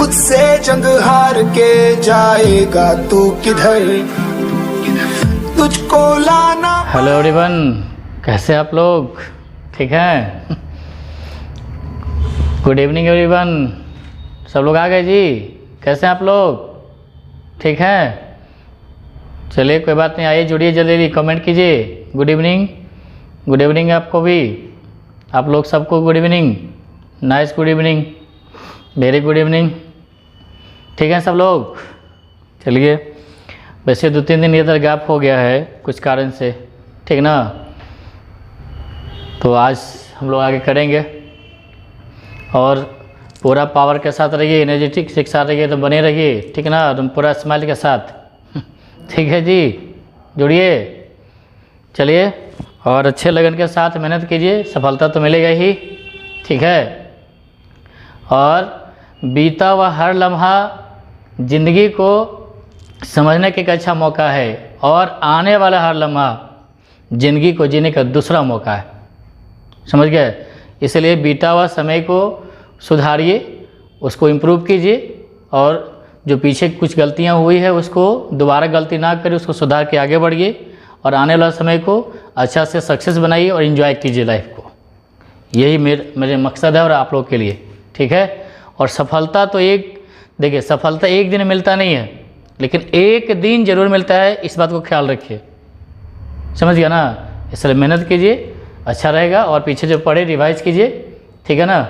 खुद से जंग हार के जाएगा तू किधर, तुझको लाना। हेलो एवरीवन, कैसे आप लोग? ठीक है, गुड इवनिंग एवरीवन। सब लोग आ गए जी? कैसे हैं आप लोग? ठीक है, चलिए कोई बात नहीं, आइए जुड़िए, जल्दी कमेंट कीजिए। गुड इवनिंग, गुड इवनिंग आपको भी, आप लोग सबको good evening, nice good evening, very good evening. ठीक है सब लोग, चलिए। वैसे 2-3 दिन इधर गैप हो गया है कुछ कारण से, ठीक ना, तो आज हम लोग आगे करेंगे और पूरा पावर के साथ रहिए, एनर्जेटिक के साथ रहिए, तो बने रहिए, ठीक ना, तुम पूरा स्माइल के साथ। ठीक है जी, जुड़िए, चलिए, और अच्छे लगन के साथ मेहनत कीजिए, सफलता तो मिलेगा ही। ठीक है, और बीता हुआ हर लम्हा ज़िंदगी को समझने का एक अच्छा मौका है, और आने वाला हर लम्हा ज़िंदगी को जीने का दूसरा मौका है। समझ गए? इसलिए बीता हुआ समय को सुधारिए, उसको इम्प्रूव कीजिए, और जो पीछे कुछ गलतियां हुई है उसको दोबारा गलती ना करिए, उसको सुधार के आगे बढ़िए, और आने वाला समय को अच्छा से सक्सेस बनाइए और एंजॉय कीजिए लाइफ को। यही मेरे मकसद है और आप लोग के लिए। ठीक है, और सफलता तो देखिए, सफलता एक दिन मिलता नहीं है, लेकिन एक दिन जरूर मिलता है, इस बात को ख्याल रखिए। समझ गया ना? इसलिए मेहनत कीजिए, अच्छा रहेगा, और पीछे जो पढ़े रिवाइज कीजिए, ठीक है ना।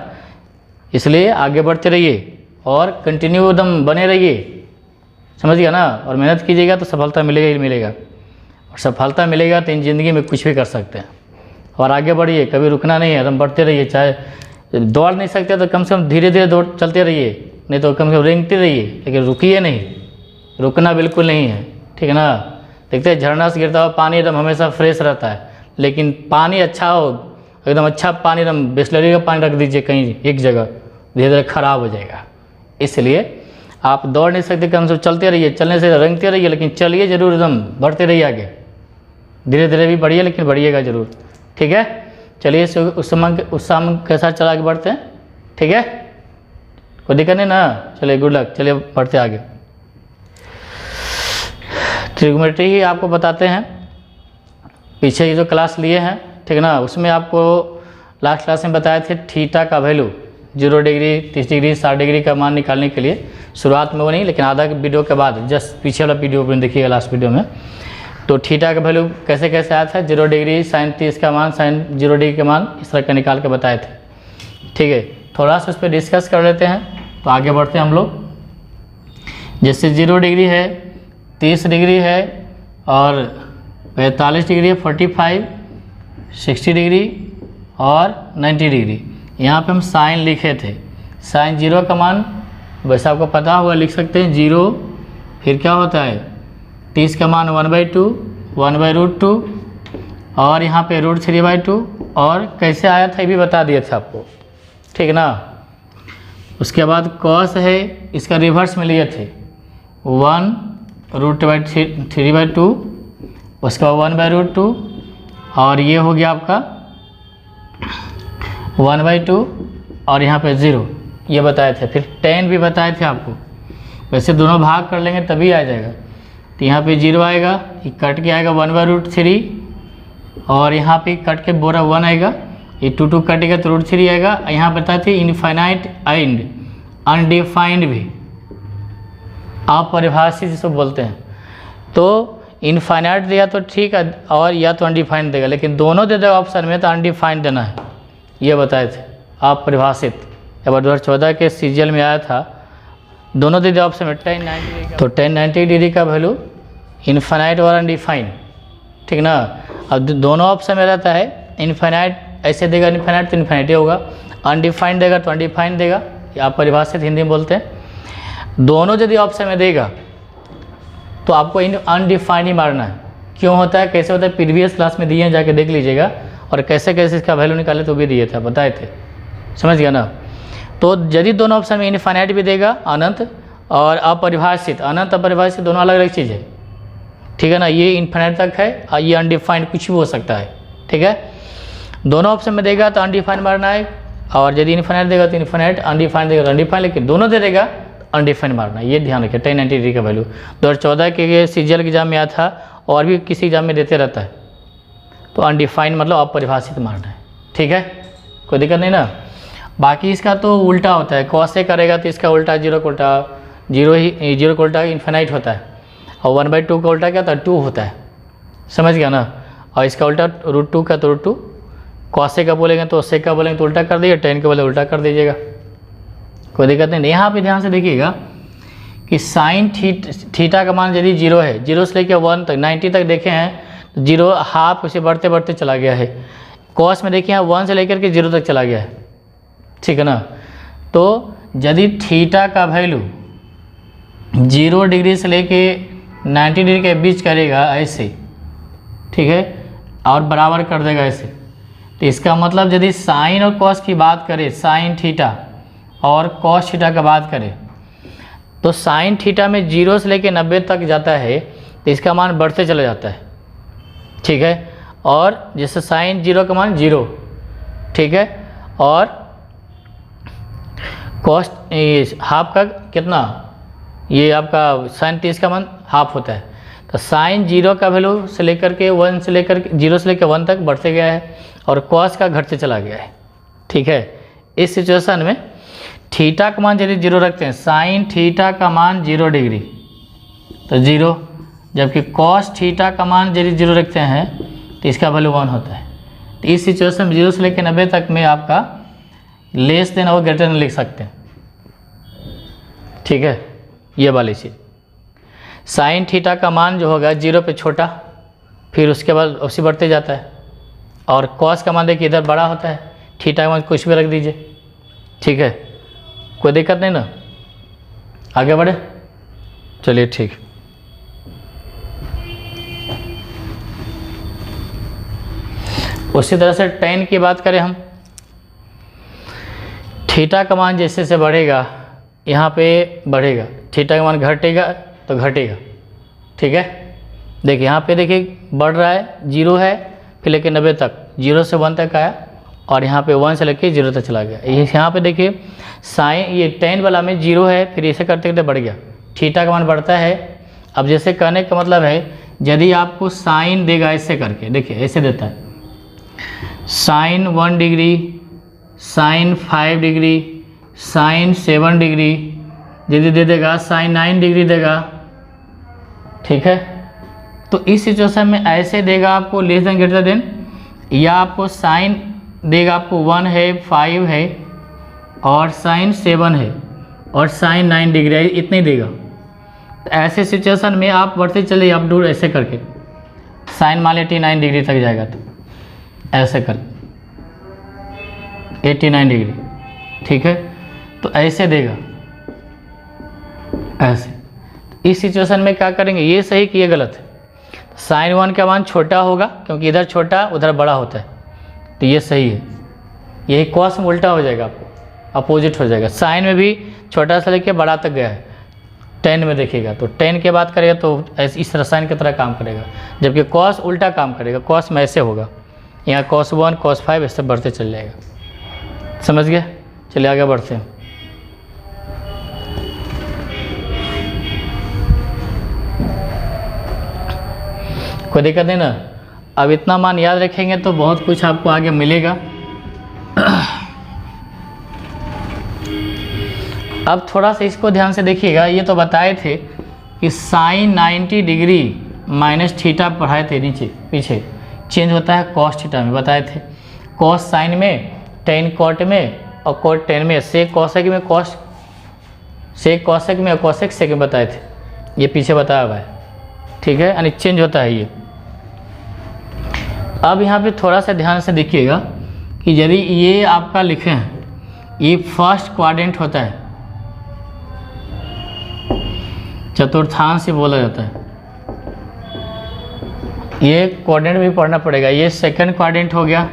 इसलिए आगे बढ़ते रहिए और कंटिन्यू एकदम बने रहिए, समझ गया ना, और मेहनत कीजिएगा तो सफलता मिलेगा ही मिलेगा, और सफलता मिलेगा तो इन ज़िंदगी में कुछ भी कर सकते हैं। और आगे बढ़िए, कभी रुकना नहीं है, एकदम बढ़ते रहिए। चाहे दौड़ नहीं सकते तो कम से कम धीरे धीरे दौड़ चलते रहिए, नहीं तो कम से कम रेंगते रहिए, लेकिन रुकिए नहीं, रुकना बिल्कुल नहीं है। ठीक है ना? देखते हैं झरना से गिरता हुआ पानी एकदम हमेशा फ्रेश रहता है, लेकिन पानी अच्छा हो, एकदम अच्छा पानी, एकदम बिस्लरी का पानी रख दीजिए कहीं एक जगह, धीरे धीरे ख़राब हो जाएगा। इसलिए आप दौड़ नहीं सकते, कम से कम चलते रहिए, चलने से रेंगते रहिए, लेकिन चलिए जरूर, एकदम बढ़ते रहिए आगे, धीरे धीरे भी बढ़िए, लेकिन बढ़िएगा जरूर। ठीक है, चलिए उस समय के साथ चला के बढ़ते हैं। ठीक है, कोई दिक्कत नहीं ना? चलिए, गुड लक, चलिए बढ़ते आगे। ट्रिग्नोमेट्री ही आपको बताते हैं, पीछे ये जो क्लास लिए हैं, ठीक है ना, उसमें आपको लास्ट क्लास में बताए थे थीटा का वैल्यू 0 डिग्री, 30 डिग्री, 60 डिग्री का मान निकालने के लिए। शुरुआत में वो नहीं, लेकिन आधा वीडियो के बाद, जस्ट पीछे वाला वीडियो में देखिएगा, लास्ट वीडियो में, तो थीटा का वैल्यू कैसे कैसे आया था, 0 डिग्री साइन 30 का मान, साइन 0 डिग्री का मान, इस तरह का निकाल के बताए थे। ठीक है, थोड़ा सा उस पर डिस्कस कर लेते हैं, तो आगे बढ़ते हैं हम लोग। जैसे 0 डिग्री है, 30 डिग्री है, और 45 डिग्री है, 45, 60 डिग्री और 90 डिग्री। यहाँ पे हम साइन लिखे थे, साइन 0 का मान वैसे आपको पता होगा, लिख सकते हैं 0, फिर क्या होता है 30 का मान 1/2, 1/√2, और यहाँ पे √3/2, और कैसे आया था ये भी बता दिया था आपको, ठीक है ना। उसके बाद कॉस है, इसका रिवर्स में लिए थे 1√3/2, उसके बाद 1/√2, और ये हो गया आपका 1/2, और यहाँ पे 0, ये बताए थे। फिर 10 भी बताए थे आपको, वैसे दोनों भाग कर लेंगे तभी आ जाएगा। तो यहाँ पे 0 आएगा, ये कट के आएगा 1/√3, और यहाँ पे कट के बोरा 1 आएगा, ये 2 कटेगा तो √3 आएगा। यहाँ बताए थे इनफाइनाइट एंड अनडिफाइंड भी, अपरिभाषित जिसको बोलते हैं, तो इनफाइनाइट दिया तो ठीक है, और या तो अनडिफाइंड देगा, लेकिन दोनों दे देगा ऑप्शन में, तो अनडिफाइंड देना है, ये बताए थे। अपरिभाषित एक बार 2014 के सीजीएल में आया था, दोनों दे दिया ऑप्शन में 10-90, तो 10-90 डिग्री का वैल्यू इनफाइनाइट और अनडिफाइंड, ठीक ना। अब दोनों ऑप्शन में रहता है, इनफाइनाइट ऐसे देगा इनफाइनाइट तो इनफाइनाइट ही होगा, अनडिफाइंड देगा तो अनडिफाइंड देगा, या परिभाषित हिंदी में बोलते हैं। दोनों यदि ऑप्शन में देगा तो आपको अनडिफाइंड ही मारना है। क्यों होता है, कैसे होता है, प्रीवियस क्लास में दिए हैं, जाके देख लीजिएगा, और कैसे कैसे इसका वैल्यू निकाले तो भी दिए थे, बताए थे, समझ गया ना। तो यदि दोनों ऑप्शन में इनफाइनाइट भी देगा, अनंत, और अपरिभाषित, अनंत अपरिभाषित दोनों अलग अलग चीज़ है, ठीक है ना। ये इनफाइनाइट तक है, और ये अनडिफाइंड कुछ भी हो सकता है, ठीक है। दोनों ऑप्शन में देगा तो अनडिफाइंड मारना है, और यदि इनफाइनाइट देगा तो इनफाइनाइट, अनडिफाइंड देगा तो अनडिफाइंड, लेकिन दोनों दे देगा अनडिफाइंड मारना है, ये ध्यान रखिए। tan 90 डिग्री का वैल्यू 2014 के CGL एग्जाम में आया था और भी किसी एग्जाम में देते रहता है। तो अनडिफाइंड मतलब अपरिभाषित मारना है, ठीक है, कोई दिक्कत नहीं ना। बाकी इसका तो उल्टा होता है, कॉस से करेगा तो इसका उल्टा जीरो का उल्टा जीरो का उल्टा इन्फिनाइट होता है, और 1/2 का उल्टा क्या होता है 2 होता है, समझ गया ना। और इसका उल्टा √2 का तो √2, कॉस से का बोलेंगे तो सेक का बोलेंगे तो उल्टा कर दीजिए, tan के बोले उल्टा कर दीजिएगा, कोई दिक्कत नहीं। यहाँ पे ध्यान से देखिएगा कि साइन थीटा का मान यदि 0 है, 0 से लेकर 1 तक 90 तक देखे हैं, 0 हाफ उसे बढ़ते बढ़ते चला गया है। कॉस में देखिए यहाँ 1 से लेकर के 0 तक चला गया है, ठीक है ना। तो यदि थीटा का वैल्यू 0 डिग्री से लेके 90 डिग्री के बीच करेगा ऐसे, ठीक है, और बराबर कर देगा ऐसे, तो इसका मतलब यदि साइन और कॉस की बात करें, साइन थीटा और कॉस थीटा का बात करें, तो साइन थीटा में 0 से लेके 90 तक जाता है तो इसका मान बढ़ते चला जाता है, ठीक है। और जैसे साइन 0 का मान 0, ठीक है, और कॉस हाफ का कितना, ये आपका साइन 30 का मान हाफ होता है। तो साइन 0 का वैल्यू से लेकर के 0 से लेकर 1 तक बढ़ते गया है और कॉस का घटते चला गया है, ठीक है। इस सिचुएशन में थीटा का मान यदि 0 रखते हैं, साइन थीटा का मान 0 डिग्री तो 0, जबकि कॉस थीटा का मान यदि 0 रखते हैं तो इसका वैल्यू 1 होता है। तो इस सिचुएशन में 0 से लेकर 90 तक में आपका लेस देन और ग्रेटर देन लिख सकते हैं, ठीक है, ये वाली चीज़। साइन थीटा का मान जो होगा 0 पे छोटा, फिर उसके बाद उसी बढ़ते जाता है, और कॉस का मान देखिए इधर बड़ा होता है, थीटा का मान कुछ भी रख दीजिए, ठीक है, कोई दिक्कत नहीं ना। आगे बढ़े, चलिए ठीक। उसी तरह से tan की बात करें हम, थीटा का मान जैसे से बढ़ेगा यहाँ पे बढ़ेगा, थीटा का मान घटेगा तो घटेगा, ठीक है। देखिए यहाँ पे देखिए बढ़ रहा है, 0 है फिर लेके 90 तक, 0 से 1 तक आया और यहाँ पे 1 से लेके 0 तक चला गया। यहाँ पे देखिए साइन ये tan वाला में 0 है, फिर ऐसे करते करते बढ़ गया, थीटा का मान बढ़ता है। अब जैसे कहने का मतलब है यदि आपको साइन देगा ऐसे करके, देखिए ऐसे देता है sine 1 degree, sine 5 degree, sine 7 degree, यदि दे देगा साइन 9 डिग्री देगा, ठीक है। तो इस सिचुएशन में ऐसे देगा आपको लेस देन ग्रेटर देन, या आपको साइन देगा आपको 1 है 5 है और साइन 7 है और साइन 9 डिग्री है, इतने देगा। तो ऐसे सिचुएशन में आप बढ़ते चले आप दूर ऐसे करके, साइन मान 89 डिग्री तक जाएगा तो ऐसे कर 89 डिग्री, ठीक है, तो ऐसे देगा ऐसे। इस सिचुएशन में क्या करेंगे, ये सही कि ये गलत है। साइन 1 का मान छोटा होगा क्योंकि इधर छोटा उधर बड़ा होता है, तो ये सही है। यही कॉस में उल्टा हो जाएगा, आपको अपोजिट हो जाएगा। साइन में भी छोटा सा लेके बड़ा तक गया है, tan में देखिएगा तो tan की बात करेगा तो इस तरह साइन की तरह काम करेगा, जबकि कॉस उल्टा काम करेगा, कॉस में ऐसे होगा, यहाँ cos 1 cos 5 ऐसे बढ़ते चल जाएगा, समझ गए। चलिए आगे बढ़ते हैं। कोई दिक्कत नहीं ना। अब इतना मान याद रखेंगे तो बहुत कुछ आपको आगे मिलेगा। अब थोड़ा सा इसको ध्यान से देखिएगा, ये तो बताए थे कि साइन 90 डिग्री माइनस थीटा पढ़ाए थे, नीचे पीछे चेंज होता है कॉस थीटा में, बताए थे। कॉस साइन में, टेन कॉट में और कॉट टेन में, सेक कॉसेक में, कॉस सेक कॉसेक में और कॉसेक सेक में बताए थे, ये पीछे बताया हुआ है, ठीक है, यानी चेंज होता है ये। अब यहाँ पे थोड़ा सा ध्यान से देखिएगा कि यदि ये आपका लिखे हैं, ये फर्स्ट क्वाड्रेंट होता है, चतुर्थांश बोला जाता है, ये क्वाड्रेंट भी पढ़ना पड़ेगा। ये सेकंड क्वाड्रेंट हो गया,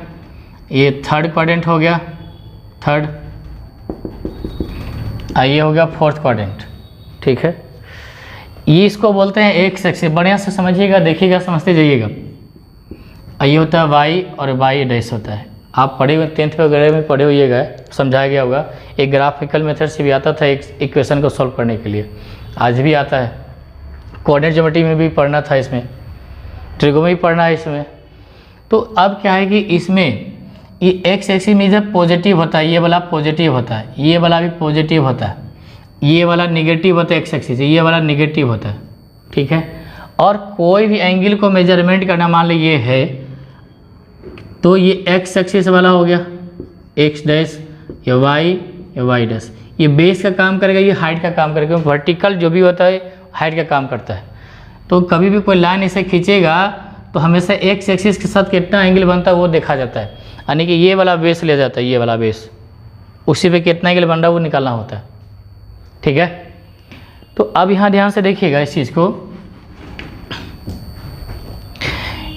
ये थर्ड क्वाड्रेंट हो गया, थर्ड, ये हो गया फोर्थ क्वाड्रेंट, ठीक है। ये इसको बोलते हैं एक्स एक्सिस, बढ़िया से समझिएगा, देखिएगा, समझते जाइएगा। ये होता है वाई और वाई डैश होता है, आप पढ़े हुए 10th वगैरह में पढ़े होइएगा, समझाया गया होगा। एक ग्राफिकल मेथड से भी आता था एक इक्वेशन को सॉल्व करने के लिए, आज भी आता है। कोऑर्डिनेट ज्योमेट्री में भी पढ़ना था, इसमें ट्रिगो में भी पढ़ना है इसमें। तो अब क्या है कि इसमें ये एक्स एक्सिस में जब पॉजिटिव होता है, ये वाला पॉजिटिव होता है, ये वाला भी पॉजिटिव होता है, ये वाला निगेटिव होता है एक्स एक्सिस, ये वाला निगेटिव होता है, ठीक है। और कोई भी एंगल को मेजरमेंट करना, मान लो ये है, तो ये एक्स एक्सिस वाला हो गया एक्स डैश, या वाई डैश, ये बेस का काम करेगा, ये हाइट का काम करेगा। वर्टिकल जो भी होता है हाइट का काम करता है। तो कभी भी कोई लाइन इसे खींचेगा तो हमेशा एक्स एक्सिस के साथ कितना एंगल बनता है वो देखा जाता है, यानी कि ये वाला बेस ले जाता है, ये वाला बेस, उसी पे कितना एंगल बन रहा है वो निकालना होता है, ठीक है। तो अब यहाँ ध्यान से देखिएगा इस चीज़ को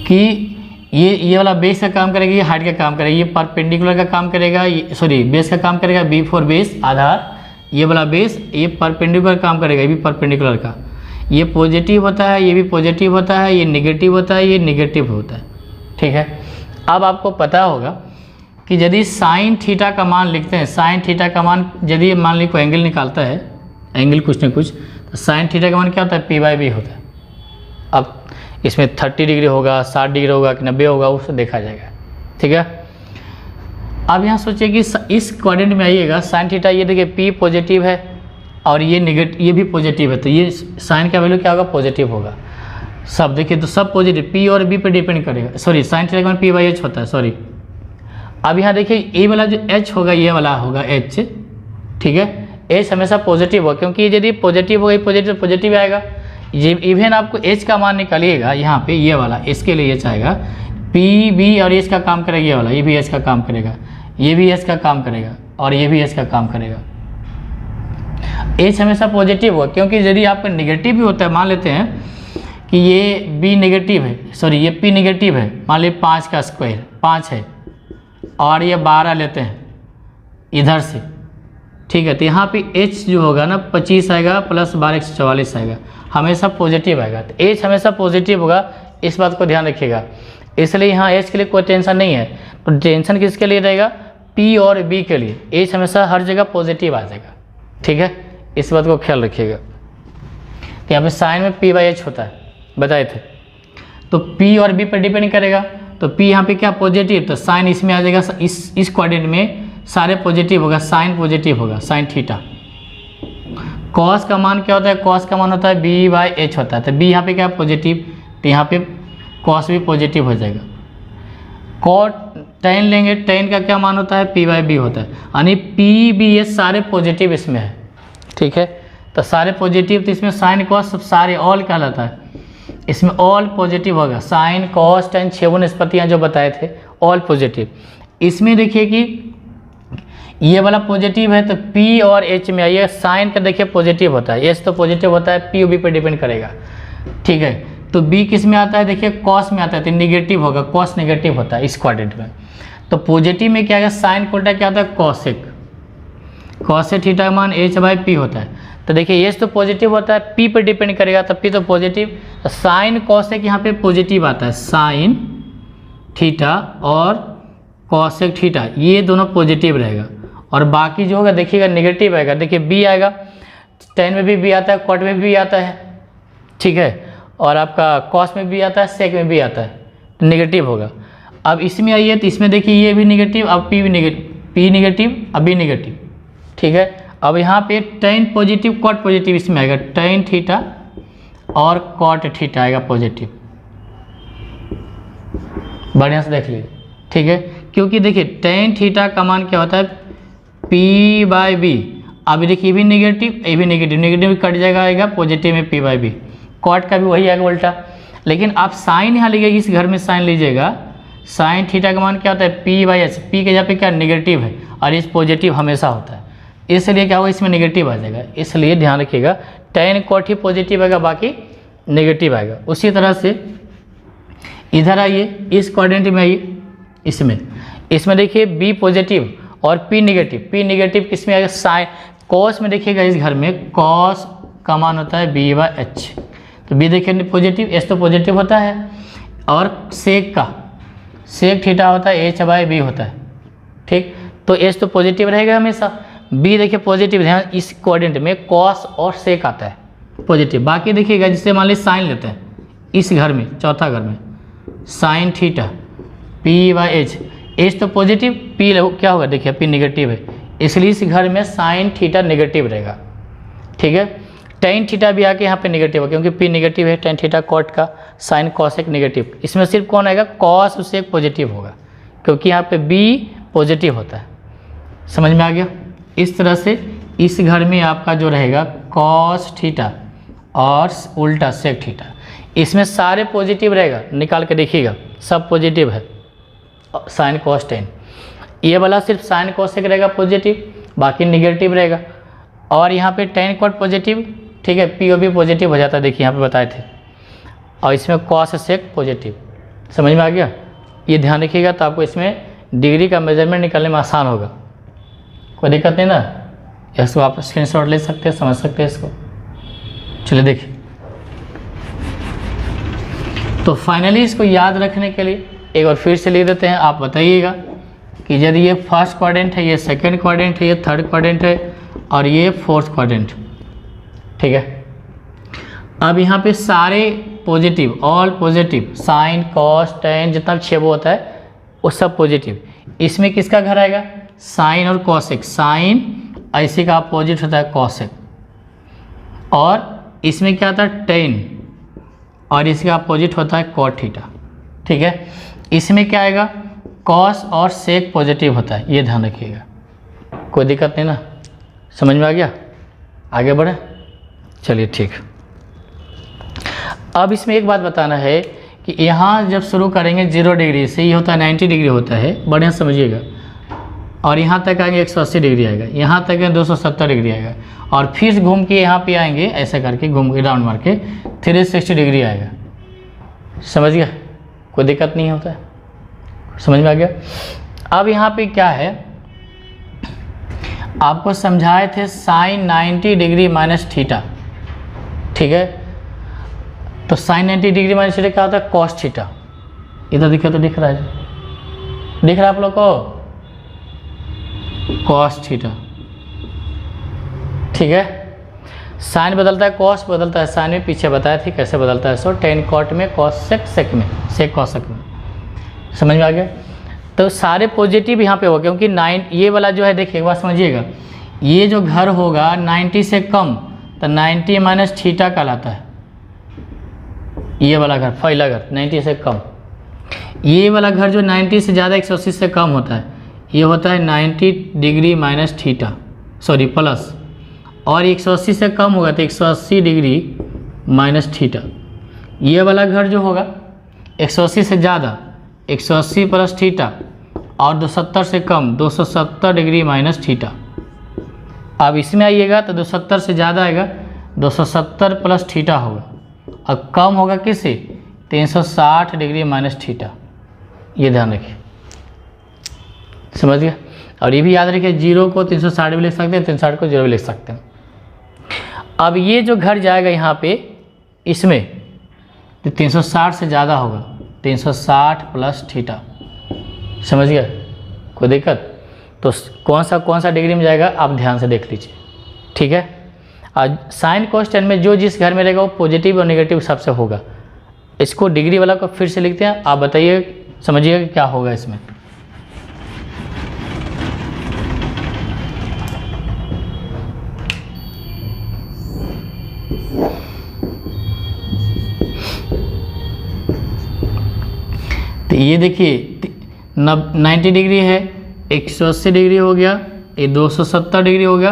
कि ये वाला बेस का काम करेगा, ये हाइट का काम करेगा, ये परपेंडिकुलर का काम करेगा, सॉरी बेस का काम करेगा, बी फॉर बेस आधार, ये वाला बेस, ये परपेंडिकुलर काम करेगा, ये भी परपेंडिकुलर का, ये पॉजिटिव होता है, ये भी पॉजिटिव होता है, ये नेगेटिव होता है, ये नेगेटिव होता है, ठीक है। अब आपको पता होगा कि यदि साइन थीटा का मान लिखते हैं, साइन थीटा का मान यदि मान ली कोई एंगल निकालता है, एंगल कुछ न कुछ, तो साइन थीटा का मान क्या होता है, पी बाई बी होता है। अब इसमें 30 डिग्री होगा, 60 डिग्री होगा कि 90 होगा, उससे देखा जाएगा, ठीक है। अब यहाँ सोचिए कि इस क्वाड्रेंट में आइएगा, साइन थीटा, ये देखिए पी पॉजिटिव है और ये नेगेटिव, ये भी पॉजिटिव है, तो ये साइन का वैल्यू क्या होगा, पॉजिटिव होगा। सब देखिए तो सब पॉजिटिव, पी और बी पे डिपेंड करेगा, सॉरी साइन थीटा का मान पी बाई एच होता है, सॉरी। अब यहाँ देखिए ए वाला जो एच होगा, ये वाला होगा एच, ठीक है। एच हमेशा पॉजिटिव होगा, क्योंकि यदि पॉजिटिव होगा, पॉजिटिव पॉजिटिव आएगा। ये इवन आपको एच का मान निकालिएगा यहाँ पे, ये वाला, इसके लिए एच आएगा, पी बी और एच का काम करेगा, ये वाला, ये भी एच का काम करेगा, ये भी एच का काम करेगा और ये भी एच का काम करेगा। एच हमेशा पॉजिटिव होगा, क्योंकि यदि आपका निगेटिव भी होता है, मान लेते हैं कि ये बी नेगेटिव है, सॉरी ये पी नेगेटिव है, मान लीजिए 5 का स्क्वायर 5 है और ये 12 लेते हैं इधर से, ठीक है। तो यहाँ पे एच जो होगा ना 25 आएगा प्लस 12 144 आएगा, हमेशा पॉजिटिव आएगा। तो एच हमेशा पॉजिटिव होगा, इस बात को ध्यान रखिएगा। इसलिए यहाँ एच के लिए कोई टेंशन नहीं है, तो टेंशन किसके लिए रहेगा, पी और बी के लिए। एच हमेशा हर जगह पॉजिटिव आ जाएगा, ठीक है, इस बात को ख्याल रखिएगा। तो यहाँ पे साइन में पी बाई एच होता है, बताए थे, तो पी और बी पर डिपेंड करेगा। तो पी यहाँ पे क्या पॉजिटिव, तो साइन इसमें आ जाएगा, इस क्वाड्रेंट में सारे पॉजिटिव होगा, साइन पॉजिटिव होगा, साइन थीटा। कॉस का मान क्या होता है, कॉस का मान होता है बी बाई एच होता है, तो बी यहाँ पे क्या पॉजिटिव, तो यहाँ पे कॉस भी पॉजिटिव हो जाएगा। कॉट टेन लेंगे, टेन का क्या मान होता है, पी बाई बी होता है, यानी पी बी ये सारे पॉजिटिव इसमें है, ठीक है। तो सारे पॉजिटिव, तो इसमें साइन कॉस सब सारे ऑल कहलाता है, इसमें ऑल पॉजिटिव होगा, साइन कॉस टेन 6 निष्पत्तियाँ जो बताए थे ऑल पॉजिटिव। इसमें देखिए कि ये वाला पॉजिटिव है, तो P और H में आइए, साइन का देखिए पॉजिटिव होता है, H तो पॉजिटिव होता है, P और B पर डिपेंड करेगा, ठीक है। तो B किस में आता है, देखिए कॉस में आता है, तो निगेटिव होगा, कॉस नेगेटिव होता है इस क्वाड्रेंट में। तो पॉजिटिव में क्या है, साइन को उल्टा क्या आता है, कॉसेक, कॉसेक थीटा का मान H बाई P होता है। तो देखिए H तो पॉजिटिव होता है, P पर डिपेंड करेगा, तो P तो पॉजिटिव, तो साइन कॉसेक यहाँ पे पॉजिटिव आता है, साइन थीटा और कॉसेक थीटा ये दोनों पॉजिटिव रहेगा, और बाकी जो होगा देखिएगा नेगेटिव आएगा। देखिए बी आएगा, टेन में भी बी आता है, कॉट में भी आता है, ठीक है, और आपका कॉस में भी आता है, सेक में भी आता है, तो नेगेटिव होगा। अब इसमें आइए, तो इसमें देखिए ये भी नेगेटिव, अब पी भी नेगेटिव, पी नेगेटिव अब बी नेगेटिव, ठीक है। अब यहाँ पे टेन पॉजिटिव कॉट पॉजिटिव इसमें आएगा, टेन थीटा और कॉट थीटा आएगा पॉजिटिव, बढ़िया से देख लीजिए, ठीक है। क्योंकि देखिए टेन थीटा का मान क्या होता है, पी बाई बी। अभी देखिए ये भी नेगेटिव, ये भी नेगेटिव, नेगेटिव कट जाएगा, आएगा पॉजिटिव में पी बाई बी, कॉट का भी वही आएगा उल्टा। लेकिन आप साइन यहाँ लीजिएगा, इस घर में साइन लीजिएगा, साइन थीटा का मान क्या होता है, पी बाई एच, पी के जगह पे क्या नेगेटिव है और इस पॉजिटिव हमेशा होता है, इसलिए क्या होगा, इसमें नेगेटिव आ जाएगा। इसलिए ध्यान रखिएगा, टेन कॉट ही पॉजिटिव आएगा, बाकी नेगेटिव आएगा। उसी तरह से इधर आइए, इस क्वाड्रेंट में आइए, इसमें देखिए बी पॉजिटिव और पी नेगेटिव किस में आएगा, साइन कॉस में देखिएगा, इस घर में कॉस का मान होता है बी बाई एच, तो बी देखिए पॉजिटिव, एच तो पॉजिटिव होता है, और सेक थीटा होता है एच बाई बी होता है, ठीक। तो एच तो पॉजिटिव रहेगा हमेशा। बी देखिए पॉजिटिव, ध्यान इस कोऑर्डिनेट में कॉस और सेक आता है पॉजिटिव। बाकी देखिएगा जिससे मान लीजिए साइन लेते हैं इस घर में, चौथा घर में sine theta P by H, H तो पॉजिटिव, पी क्या होगा देखिए पी नेगेटिव है, इसलिए इस घर में साइन थीटा नेगेटिव रहेगा। ठीक है, टेन थीटा भी आके यहाँ पे नेगेटिव है क्योंकि पी नेगेटिव है, टेन थीटा कॉट का, साइन कॉसेक नेगेटिव। इसमें सिर्फ कौन आएगा, कॉस उससे एक पॉजिटिव होगा क्योंकि यहाँ पे बी पॉजिटिव होता है। समझ में आ गया। इस तरह से इस घर में आपका जो रहेगा कॉस थीटा और उल्टा सेक थीटा, इसमें सारे पॉजिटिव रहेगा, निकाल के देखिएगा सब पॉजिटिव है। साइन कॉस टेन, ये वाला सिर्फ साइन कॉसेक रहेगा पॉजिटिव, बाकी निगेटिव रहेगा। और यहाँ पे टेन कॉट पॉजिटिव, ठीक है, पी ओ भी पॉजिटिव हो जाता है, देखिए यहाँ पे बताए थे। और इसमें कॉस सेक पॉजिटिव। समझ में आ गया। ये ध्यान रखिएगा तो आपको इसमें डिग्री का मेजरमेंट निकालने में आसान होगा, कोई दिक्कत नहीं ना। इसको आप स्क्रीनशॉट ले सकते हैं, समझ सकते हैं इसको। चलिए देखिए, तो फाइनली इसको याद रखने के लिए एक बार फिर से लिख देते हैं। आप बताइएगा कि यदि ये फर्स्ट क्वाड्रेंट है, ये सेकंड क्वाड्रेंट है, ये थर्ड क्वाड्रेंट है और ये फोर्थ क्वाड्रेंट, ठीक है। अब यहाँ पे सारे positive, all positive, sign cos ten जितना भी छेबो होता है वो सब पॉजिटिव। इसमें किसका घर आएगा, साइन और कॉसेक। साइन ऐसे का अपोजिट होता है कॉसेक, और इसमें क्या आता है टेन, और इसका अपोजिट होता है कॉट थीटा। ठीक है, इसमें क्या आएगा, कॉस और सेक पॉजिटिव होता है, ये ध्यान रखिएगा। कोई दिक्कत नहीं ना, समझ में आ गया। आगे बढ़े, चलिए ठीक। अब इसमें एक बात बताना है कि यहाँ जब शुरू करेंगे 0 डिग्री से, ये होता है 90 डिग्री होता है, बढ़िया समझिएगा। और यहाँ तक आएंगे 180 डिग्री आएगा, यहाँ तक 270 डिग्री आएगा, और फिर घूम के यहाँ पे आएंगे ऐसा करके, घूम के राउंड मार के 360 डिग्री आएगा। समझ गया, कोई दिक्कत नहीं होता है, समझ में आ गया। अब यहाँ पे क्या है, आपको समझाए थे साइन 90 डिग्री माइनस थीटा, ठीक है। तो साइन 90 डिग्री माइनस थीटा क्या होता है, कॉस थीटा। इधर दिखे तो दिख रहा है, दिख रहा है आप लोग को, कॉस थीटा, ठीक है। साइन बदलता है, कॉस बदलता है, साइन में पीछे बताया थी कैसे बदलता है। सो टेन कॉट में, कॉस सेक सेक में, सेक कॉसेक में। समझ में आ गया। तो सारे पॉजिटिव यहाँ पे होगा क्योंकि 9, ये वाला जो है देखिए एक बार समझिएगा, ये जो घर होगा 90 से कम तो 90 माइनस थीटा कहलाता है। ये वाला घर, पहला घर 90 से कम। ये वाला घर जो 90 से ज़्यादा 180 से कम होता है, ये होता है 90 degree minus theta, sorry plus. और 180 से कम होगा तो 180 डिग्री माइनस थीटा। ये वाला घर जो होगा 180 से ज़्यादा 180 प्लस थीटा, और 270 से कम 270 डिग्री माइनस थीटा। अब इसमें आइएगा तो 270 से ज़्यादा आएगा 270 प्लस थीटा होगा, और कम होगा किससे, 360 डिग्री माइनस थीटा। ये ध्यान रखिए, समझ गया। और ये भी याद रखिए, 0 को 360 भी लिख सकते हैं, 360 को 0 भी लिख सकते हैं। अब ये जो घर जाएगा यहाँ पे, इसमें तो 360 से ज़्यादा होगा, 360 प्लस थीटा। समझ गया, कोई दिक्कत। तो कौन सा डिग्री में जाएगा आप ध्यान से देख लीजिए, ठीक है। आज साइन कॉस टेन में जो जिस घर में रहेगा वो पॉजिटिव और नेगेटिव सबसे होगा। इसको डिग्री वाला को फिर से लिखते हैं, आप बताइए, समझिएगा क्या होगा इसमें। तो ये देखिए 90 डिग्री है, 180 डिग्री हो गया, ये 270 डिग्री हो गया,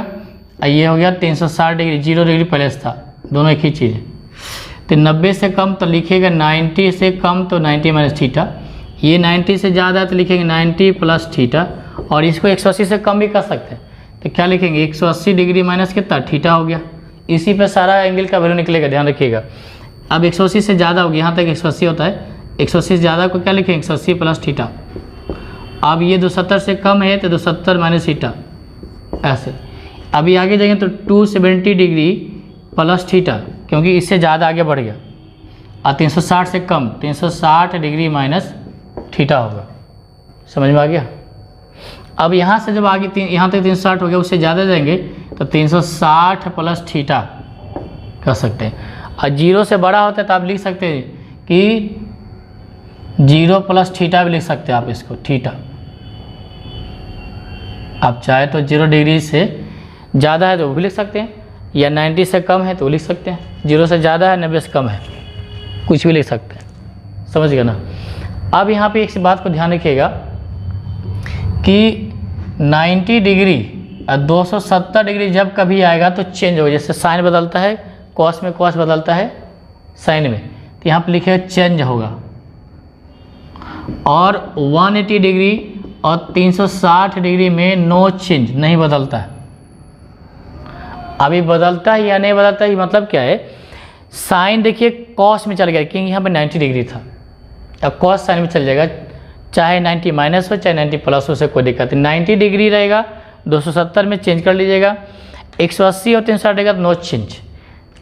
और ये हो गया 360 डिग्री। 0 डिग्री पहले से था, दोनों एक ही चीज़ है। तो 90 से कम तो लिखेगा 90 से कम तो 90 माइनस थीटा, ये 90 से ज़्यादा तो लिखेंगे 90 प्लस थीटा, और इसको 180 से कम भी कर सकते हैं। तो क्या लिखेंगे, 180 डिग्री माइनस कितना, थीटा हो गया। इसी पर सारा एंगल का वैल्यू निकलेगा, ध्यान रखिएगा। अब 180 से ज़्यादा हो गया, यहाँ तक 180 होता है, 180 से ज़्यादा को क्या लिखेंगे, 180 प्लस थीटा। अब ये 270 से कम है तो 270 माइनस थीटा, ऐसे। अभी आगे जाएंगे तो 270 डिग्री प्लस थीटा, क्योंकि इससे ज़्यादा आगे बढ़ गया। और 360 से कम 360 डिग्री माइनस थीटा होगा। समझ में आ गया। अब यहाँ से जब आगे यहाँ तक 360 हो गया, उससे ज़्यादा जाएंगे तो 360 प्लस थीटा कर सकते हैं। और 0 से बड़ा होता है तो आप लिख सकते हैं कि 0 प्लस थीटा भी लिख सकते हैं आप इसको, थीटा। आप चाहे तो 0 डिग्री से ज़्यादा है तो वो भी लिख सकते हैं, या 90 से कम है तो लिख सकते हैं। 0 से ज़्यादा है, 90 से कम है, कुछ भी लिख सकते हैं, समझ गए ना। अब यहाँ पे एक बात को ध्यान रखिएगा कि 90 डिग्री और 270 डिग्री जब कभी आएगा तो चेंज होगा। जैसे साइन बदलता है, कॉस में कॉस बदलता है साइन में, तो यहाँ पे लिखेगा चेंज होगा। और 180 डिग्री और 360 डिग्री में नो चेंज, नहीं बदलता है। अभी बदलता है या नहीं बदलता है, मतलब क्या है, साइन देखिए कॉस में चल गया क्योंकि यहाँ पे 90 डिग्री था, अब कॉस साइन में चल जाएगा, चाहे 90 माइनस हो चाहे 90 प्लस हो, से कोई दिक्कत नहीं। 90 डिग्री रहेगा 270 में चेंज कर लीजिएगा, 180 और 360 रहेगा तो नो चेंज।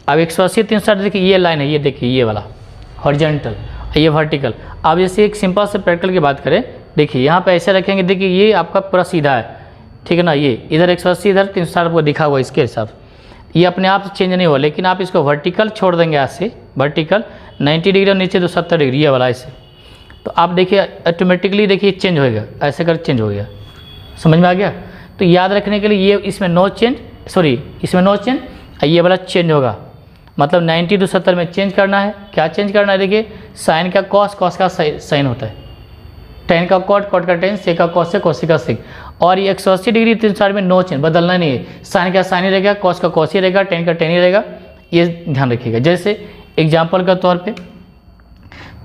अब 180 360 देखिए ये लाइन है, ये देखिए ये वाला हॉरिजॉन्टल, ये वर्टिकल। अब जैसे एक सिंपल से प्रैक्टिकल की बात करें, देखिए यहाँ पे ऐसे रखेंगे, देखिए ये आपका पूरा सीधा है, ठीक है ना, ये इधर 180 इधर 360 को दिखा हुआ इसके हिसाब से, ये अपने आप से चेंज नहीं हुआ। लेकिन आप इसको वर्टिकल छोड़ देंगे ऐसे, वर्टिकल 90 डिग्री और नीचे 270 डिग्री ये वाला ऐसे, तो आप देखिए ऑटोमेटिकली देखिए चेंज होएगा, ऐसे कर चेंज हो गया। समझ में आ गया। तो याद रखने के लिए ये इसमें नो चेंज, सॉरी इसमें नो चेंज, ये वाला चेंज होगा, मतलब 90 to 70 में चेंज करना है। क्या चेंज करना है, देखिए साइन का कॉस, कॉस का साइन होता है, टेन का कॉट, कॉट का टेन, से का कॉस से, कॉस का सेक। और ये 180 डिग्री 360 में नो चेंज, बदलना नहीं है, साइन का साइन ही रहेगा, कॉस का कॉस ही रहेगा, टेन का टेन ही रहेगा, ये ध्यान रखिएगा। जैसे एग्जाम्पल के तौर पे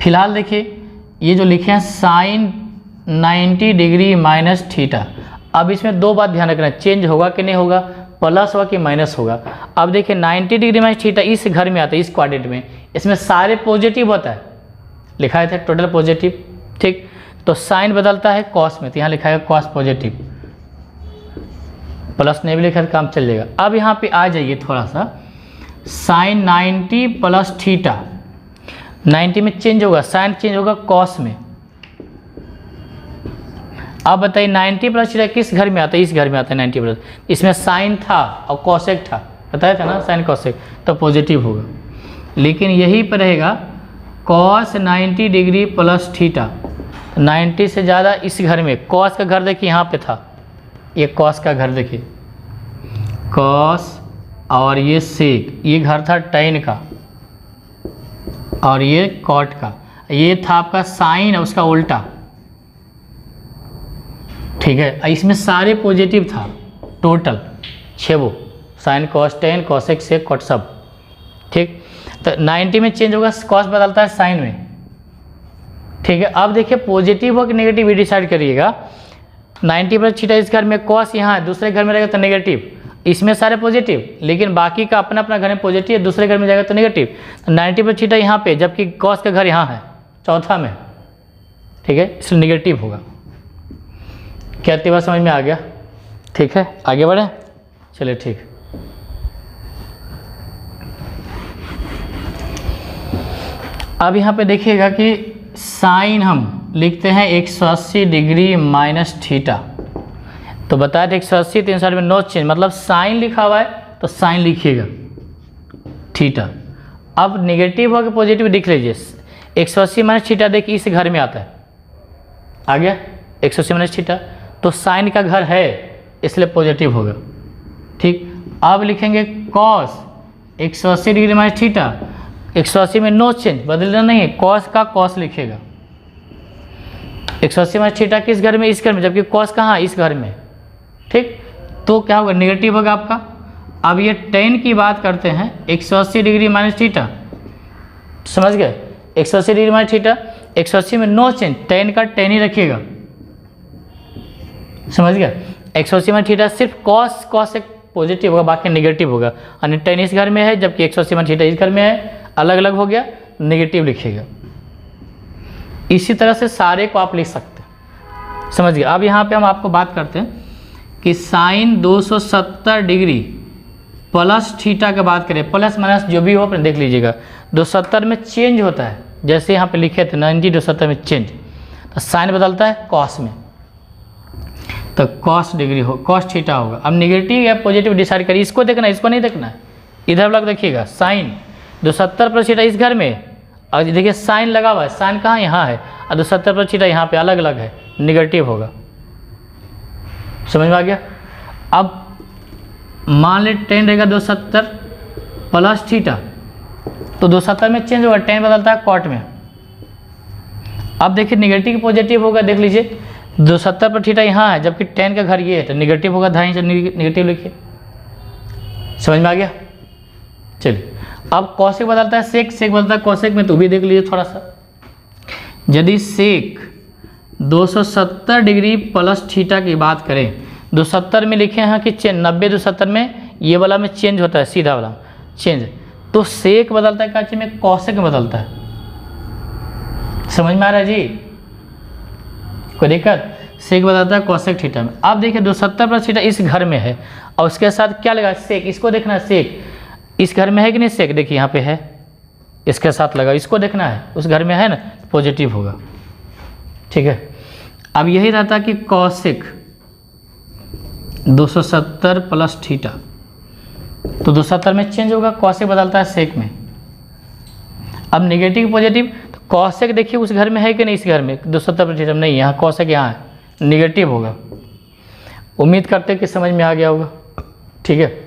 फिलहाल देखिए ये जो लिखे हैं साइन 90 डिग्री माइनस थीटा, अब इसमें दो बात ध्यान रखना, चेंज होगा कि नहीं होगा, प्लस होगा कि माइनस होगा। अब देखिए 90 डिग्री माइनस थीटा इस घर में आता है, इस क्वाड्रेंट में, इसमें सारे पॉजिटिव होता है, लिखा है टोटल पॉजिटिव, ठीक। तो साइन बदलता है कॉस में, तो यहाँ लिखा है कॉस पॉजिटिव, प्लस नहीं भी लिखा तो काम चल जाएगा। अब यहाँ पे आ जाइए थोड़ा सा, साइन 90 प्लस थीटा, 90 में चेंज होगा, साइन चेंज होगा कॉस में। अब बताइए 90 प्लस थीटा किस घर में आता है, इस घर में आता है 90 प्लस, इसमें साइन था और कॉसेक था, बताया था ना साइन कॉसेक, तो पॉजिटिव होगा। लेकिन यही पर रहेगा कॉस 90 डिग्री प्लस थीटा, 90 से ज़्यादा इस घर में, कॉस का घर देखिए यहाँ पे था, ये कॉस का घर देखिए, कॉस और ये सेक, ये घर था टेन का और ये कॉट का, ये था आपका साइन और उसका उल्टा, ठीक है। इसमें सारे पॉजिटिव था, टोटल 6 वो, sine cos tan cosec sec cot सब, ठीक। तो 90 में चेंज होगा, कॉस बदलता है साइन में, ठीक है। अब देखिए पॉजिटिव हो कि नेगेटिव, ये डिसाइड करिएगा। 90 प्लस थीटा इस घर में, कॉस यहाँ है, दूसरे घर में रहेगा तो नेगेटिव, इसमें सारे पॉजिटिव, लेकिन बाकी का अपना अपना घर में पॉजिटिव है, दूसरे घर में जाएगा तो नेगेटिव। तो 90 प्लस थीटा यहाँ पे, जबकि कॉस का घर यहाँ है चौथा में, ठीक है, इसलिए नेगेटिव होगा। क्या इतनी बात समझ में आ गया, ठीक है, आगे बढ़े, चलिए ठीक। अब यहाँ पे देखिएगा कि साइन हम लिखते हैं 180 डिग्री माइनस थीटा, तो बताया था 180 360 में नो चेंज, मतलब साइन लिखा हुआ है तो साइन लिखिएगा थीटा। अब नेगेटिव हो के पॉजिटिव लिख लीजिए, 180 माइनस थीटा देखिए इस घर में आता है, आ गया 180 माइनस थीटा, तो साइन का घर है इसलिए पॉजिटिव होगा, ठीक। अब लिखेंगे कॉस 180 डिग्री माइनस थीटा, 180 में नो चेंज, बदलना नहीं है, कॉस का कॉस लिखेगा, 180 माइनस थीटा किस घर में, इस घर में, जबकि कॉस कहाँ, इस घर में, ठीक। तो क्या होगा, नेगेटिव होगा आपका। अब ये टेन की बात करते हैं, 180 डिग्री माइनस थीटा, समझ गए, 180 डिग्री माइनस थीटा, 180 में नो चेंज, टेन का टेन ही रखिएगा, समझ गया। 180 में थीटा सिर्फ कॉस, कॉस एक पॉजिटिव होगा, बाकी नेगेटिव होगा, और टेन इस घर में है जबकि 180 में थीटा इस घर में है, अलग अलग हो गया, नेगेटिव लिखिएगा। इसी तरह से सारे को आप लिख सकते हैं, समझ गए। अब यहाँ पे हम आपको बात करते हैं कि साइन 270 डिग्री प्लस थीटा की बात करें, प्लस माइनस जो भी हो अपने देख लीजिएगा, 270 में चेंज होता है, जैसे यहाँ पे लिखे थे 90 270 में चेंज, तो साइन बदलता है कॉस में, तो कॉस डिग्री हो, कॉस थीटा होगा। अब निगेटिव या पॉजिटिव डिसाइड करिए, इसको देखना, इसको नहीं देखना है। इधर वाला देखिएगा, साइन 270 पर थीटा इस घर में, और देखिए साइन लगा हुआ है, साइन कहाँ, यहाँ है, और 270 पर थीटा यहाँ पे अलग अलग है, निगेटिव होगा। समझ में आ गया। अब मान ले टेन रहेगा 270 प्लस थीटा, तो 270 में चेंज होगा, टेन बदलता है कॉट में। अब देखिए निगेटिव पॉजिटिव होगा, देख लीजिए 270 पर थीटा यहाँ है, जबकि टेन का घर ये है, तो निगेटिव होगा, धाई से निगेटिव लिखिए। समझ में आ गया। चलिए अब कॉसेक बदलता है सेक, सेक बदलता है कॉसेक में, तो भी देख लीजिए थोड़ा सा। यदि सेक 270 डिग्री प्लस थीटा की बात करें, 270 में लिखे हैं कि चेंज, 90 270 में ये वाला में चेंज होता है, सीधा वाला चेंज, तो सेक बदलता है काची में, कॉसेक में बदलता है। समझ में आ रहा है जी, कोई दिक्कत। सेक बदलता है कॉसेक थीटा में। अब देखिए 270 प्लस थीटा इस घर में है, और उसके साथ क्या लगा, सेक, इसको देखना है, सेक इस घर में है कि नहीं, सेक देखिए यहाँ पे है, इसके साथ लगा, इसको देखना है, उस घर में है ना, पॉजिटिव होगा। ठीक है। अब यही रहता कि कॉसेक 270 प्लस थीटा, तो 270 में चेंज होगा, कॉसेक बदलता है सेक में। अब नेगेटिव पॉजिटिव, तो कॉसेक देखिए उस घर में है कि नहीं, इस घर में 270 प्लस थीटा नहीं, यहाँ कॉसेक यहाँ है, निगेटिव होगा। उम्मीद करते हैं कि समझ में आ गया होगा। ठीक है।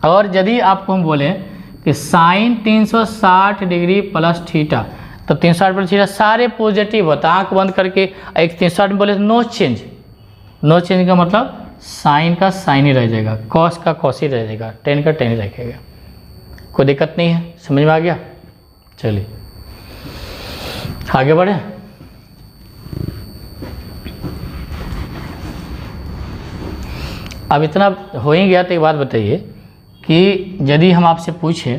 और यदि आपको हम बोलें कि साइन 360 डिग्री प्लस थीटा, तो 360 प्लस थीटा सारे पॉजिटिव होता है, आँख बंद करके। एक 360 में बोले तो नो चेंज, नो चेंज का मतलब साइन का साइन ही रह जाएगा, कॉस का कॉस ही रह जाएगा, टेन का टेन ही रखेगा, कोई दिक्कत नहीं है। समझ में आ गया। चलिए आगे बढ़े। अब इतना हो ही गया तो एक बात बताइए कि यदि हम आपसे पूछे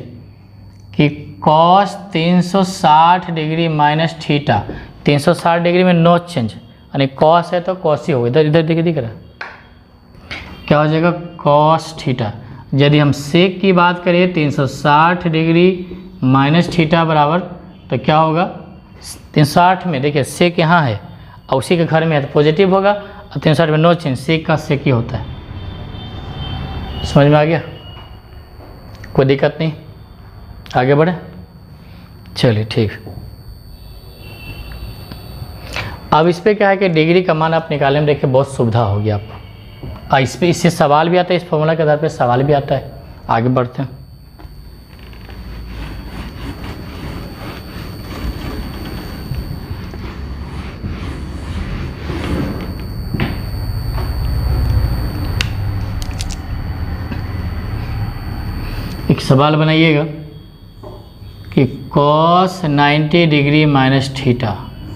कि cos 360 degree minus theta, 360 degree में नो चेंज, यानी कॉस है तो कॉस ही होगा। इधर इधर देखिए, दिख रहा है क्या हो जाएगा, कॉस थीटा। यदि हम सेक की बात करें 360 डिग्री माइनस थीटा बराबर, तो क्या होगा, 360 में देखिए सेक यहाँ है और उसी के घर में है, तो पॉजिटिव होगा, और 360 में नो चेंज, सेक का सेक ही होता है। समझ में आ गया, कोई दिक्कत नहीं। आगे बढ़े। चलिए ठीक। अब इस पे क्या है कि डिग्री का मान आप निकालने में देखिए बहुत सुविधा होगी आपको। इस पे इससे सवाल भी आता है, इस फॉर्मूला के आधार पे सवाल भी आता है। आगे बढ़ते हैं। एक सवाल बनाइएगा कि कॉस 90 डिग्री माइनस थीटा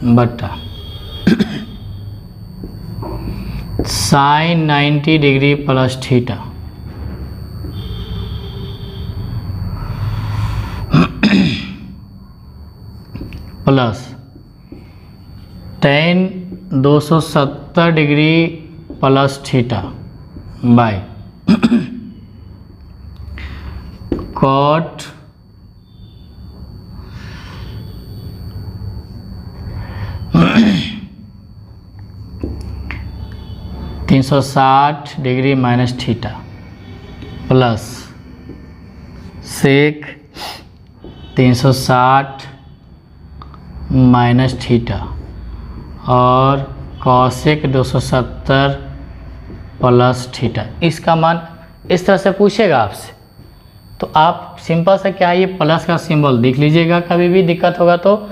बटा sine 90 degree plus theta plus tan 270 degree plus theta by cot 360 degree minus theta plus sec 360 minus theta और कॉसेक 270 प्लस थीटा। इसका मान इस तरह से पूछेगा आपसे, तो आप सिंपल से क्या ये प्लस का सिंबल देख लीजिएगा। कभी भी दिक्कत होगा तो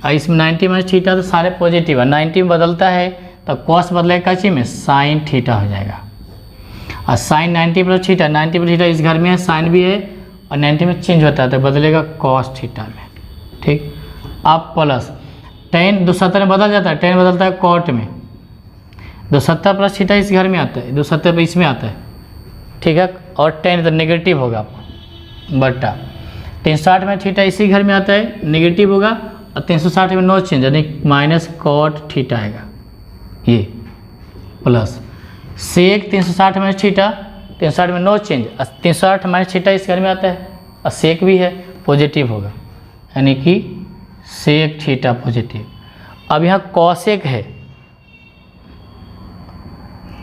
इसमें 90 माइनस थीटा तो सारे पॉजिटिव है, 90 में बदलता है तो कॉस बदलेगा काची में, साइन थीटा हो जाएगा। और sine 90 plus theta, 90 plus theta इस घर में है, साइन भी है, और 90 में चेंज होता है तो बदलेगा कॉस थीटा में। ठीक। अब प्लस टेन 270 में बदल जाता है, टेन बदलता है कॉट में, 270 प्लस थीटा इस घर में आता है, 270 इसमें आता है। ठीक है। और टेन तो नेगेटिव होगा आपको बटा 360 में थीटा इसी घर में आता है, नेगेटिव होगा, और 360 में नो चेंज यानी माइनस कॉट थीटा आएगा ये, प्लस सेक 360 माइनस थीटा, 360 में नो चेंज, 360 माइनस थीटा इस घर में आता है, और सेक भी है, पॉजिटिव होगा, यानी कि सेक थीटा पॉजिटिव। अब यहाँ कॉसेक है,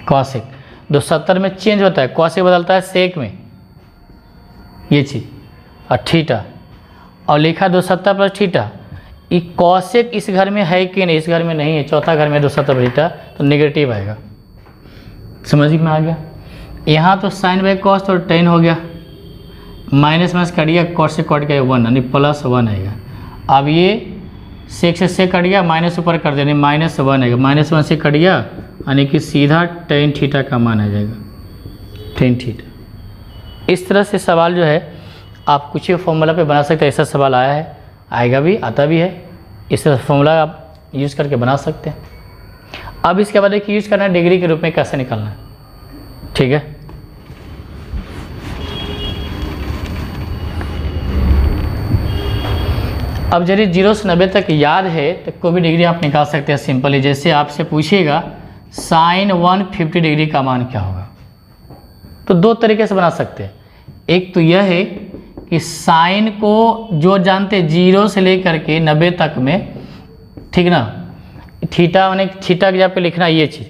कॉसेक। 270 में चेंज होता है, कॉसेक बदलता है सेक में, ये चीज़, और थीटा, और लिखा 270 प्लस थीटा। ये कॉसेक इस घर में है कि नहीं, इस घर में नहीं है, चौथा घर में 270 प्लस थीटा, तो नेगेटिव आएगा। समझ में आ गया। यहाँ तो साइन बाई कॉस तो टेन हो गया, माइनस माइनस कट गया, कॉस से कट गया 1, यानी +1 आएगा। अब ये सेक से कट गया, माइनस ऊपर कर देने, -1 आएगा, -1 से कट गया, यानी कि सीधा टेन थीटा का मान आ जाएगा, टेन थीटा। इस तरह से सवाल जो है आप कुछ ही फॉर्मूला पे बना सकते हैं। ऐसा सवाल आया है, आएगा भी, आता भी है। इस तरह फॉर्मूला आप यूज़ करके बना सकते हैं। अब इसके बाद एक यूज़ करना है डिग्री के रूप में कैसे निकालना है, ठीक है। अब यदि 0 से 90 तक याद है तो कोई भी डिग्री आप निकाल सकते हैं सिंपली। जैसे आपसे पूछिएगा साइन 150 डिग्री का मान क्या होगा, तो दो तरीके से बना सकते हैं। एक तो यह है कि साइन को जो जानते 0 से लेकर के 90 तक में, ठीक ना, थीटा मैंने थीटा के जगह पे लिखना ये चीज़।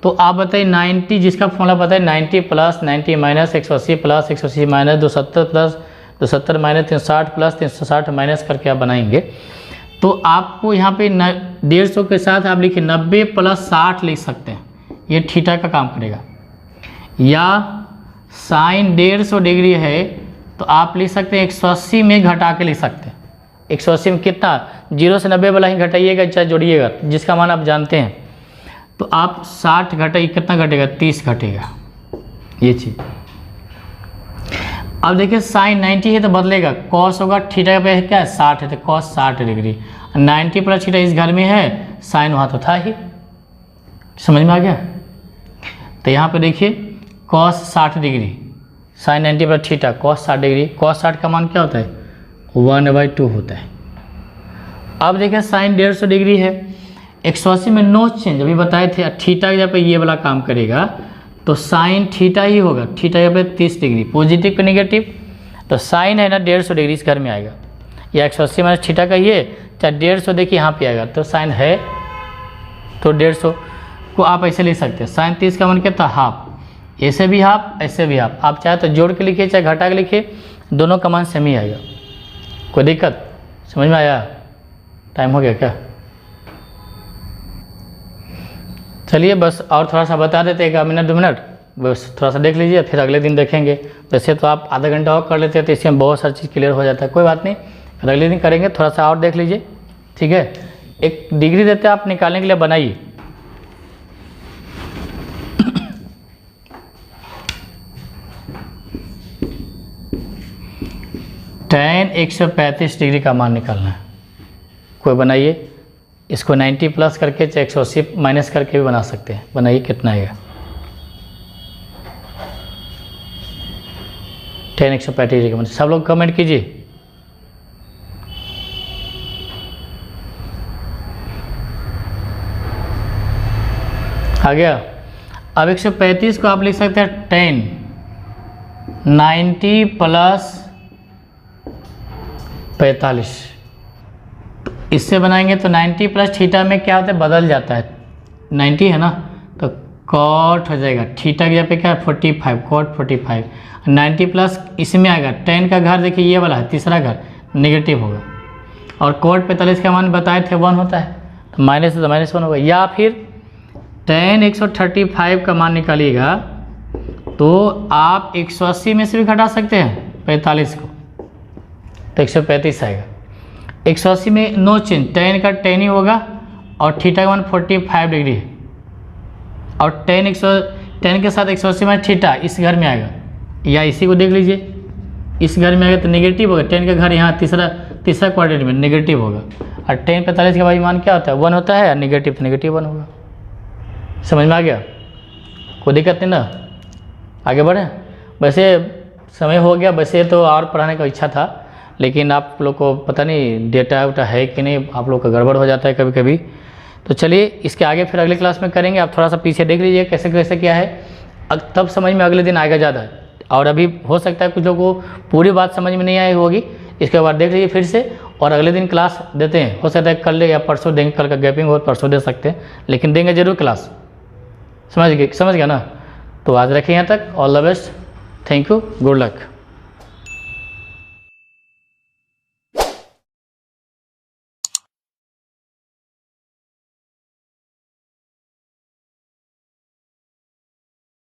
तो आप बताइए 90, जिसका फॉर्मूला पता है 90 plus 90 minus 180 plus 180 minus 270 plus 270 minus 360 plus 360 minus करके आप बनाएंगे। तो आपको यहाँ पे 150 के साथ आप लिखिए 90 प्लस 60 लिख सकते हैं, ये थीटा का काम करेगा। या साइन 150 डिग्री है तो आप लिख सकते हैं 180 में घटा के लिख सकते हैं। 180 में कितना, 0 से 90 वाला ही घटाइएगा चाहे जोड़िएगा, जिसका मान आप जानते हैं। तो आप 60 घटाइए, कितना घटेगा, 30 घटेगा, ये चीज़। अब देखिए साइन 90 है तो बदलेगा, कॉस होगा, थीटा पे क्या है 60 है तो कॉस 60 डिग्री, 90 प्लस थीटा इस घर में है, साइन वहाँ तो था ही। समझ में आ गया। तो यहाँ पे देखिए cos 60 degree, sine 90 plus theta cos 60 degree, cos 60 का मान क्या होता है 1/2 होता है। अब देखिए साइन 150 डिग्री है, 180 में नो चेंज, अभी बताए थे, थीटा के जगह पे ये वाला काम करेगा तो साइन थीटा ही होगा, थीटा यहाँ पे 30 डिग्री, पॉजिटिव पे नेगेटिव, तो साइन है ना 150 डिग्री इस घर में आएगा, या 180 माइनस थीटा का ये, चाहे 150 देखिए यहाँ पे आएगा, तो साइन है तो 150 को आप ऐसे लिख सकते हैं। साइन 30 का मान कितना, हाफ, ऐसे भी हाफ ऐसे भी हाफ, आप चाहे तो जोड़ के लिखिए चाहे घटा के लिखिए, दोनों का मान सेम ही आएगा, कोई दिक्कत। समझ में आया। टाइम हो गया क्या, चलिए बस और थोड़ा सा बता देते, 1 मिनट 2 मिनट बस थोड़ा सा देख लीजिए, फिर अगले दिन देखेंगे। वैसे तो आप आधा घंटा और कर लेते हैं तो इसमें बहुत सारी चीज़ क्लियर हो जाता है, कोई बात नहीं, फिर अगले दिन करेंगे, थोड़ा सा और देख लीजिए, ठीक है। एक डिग्री देते हैं आप निकालने के लिए, बनाइए। tan 135 डिग्री का मान निकालना है, कोई बनाइए। इसको 90 प्लस करके चाहे 180 माइनस करके भी बना सकते हैं, बनाइए कितना आएगा। tan 135 डिग्री का मान, सब लोग कमेंट कीजिए। आ गया। अब 135 को आप लिख सकते हैं tan 90 प्लस 45, इससे बनाएंगे तो 90 प्लस थीटा में क्या होता है, बदल जाता है, 90 है ना तो कॉट हो जाएगा, थीटा के जगह पे क्या है 45, कॉट 45, 90 प्लस इसमें आएगा, tan का घर देखिए ये वाला है, तीसरा घर नेगेटिव होगा, और कॉट 45 का मान बताए थे 1 होता है, तो -1 होगा। या फिर tan 135 का मान निकालिएगा तो आप 180 में से भी घटा सकते हैं 45 को, तो 135 आएगा। 180 में नो चेंज, tan का tan ही होगा, और थीटा का मान 45 डिग्री है, और tan के साथ 180 में थीटा इस घर में आएगा, या इसी को देख लीजिए, इस घर में आएगा तो नेगेटिव होगा, tan का घर यहाँ तीसरा क्वाड्रेंट में नेगेटिव होगा, और tan 45 का भाई मान क्या होता है 1 होता है, और नेगेटिव तो नेगेटिव 1 होगा। समझ में आ गया, कोई दिक्कत नहीं ना, आगे बढ़ें। वैसे समय हो गया, वैसे तो और पढ़ाने का इच्छा था, लेकिन आप लोग को पता नहीं डेटा वेटा है कि नहीं, आप लोग का गड़बड़ हो जाता है कभी कभी। तो चलिए इसके आगे फिर अगले क्लास में करेंगे, आप थोड़ा सा पीछे देख लीजिए कैसे कैसे क्या है, तब समझ में अगले दिन आएगा ज़्यादा। और अभी हो सकता है कुछ लोगों को पूरी बात समझ में नहीं आई होगी, इसके बाद देख लीजिए फिर से, और अगले दिन क्लास देते हैं, हो सकता है कल या परसों देंगे, कल का गैपिंग हो परसों दे सकते हैं, लेकिन देंगे जरूर क्लास, समझ गया ना? तो आज रखिए यहाँ तक। All the best, thank you, good luck.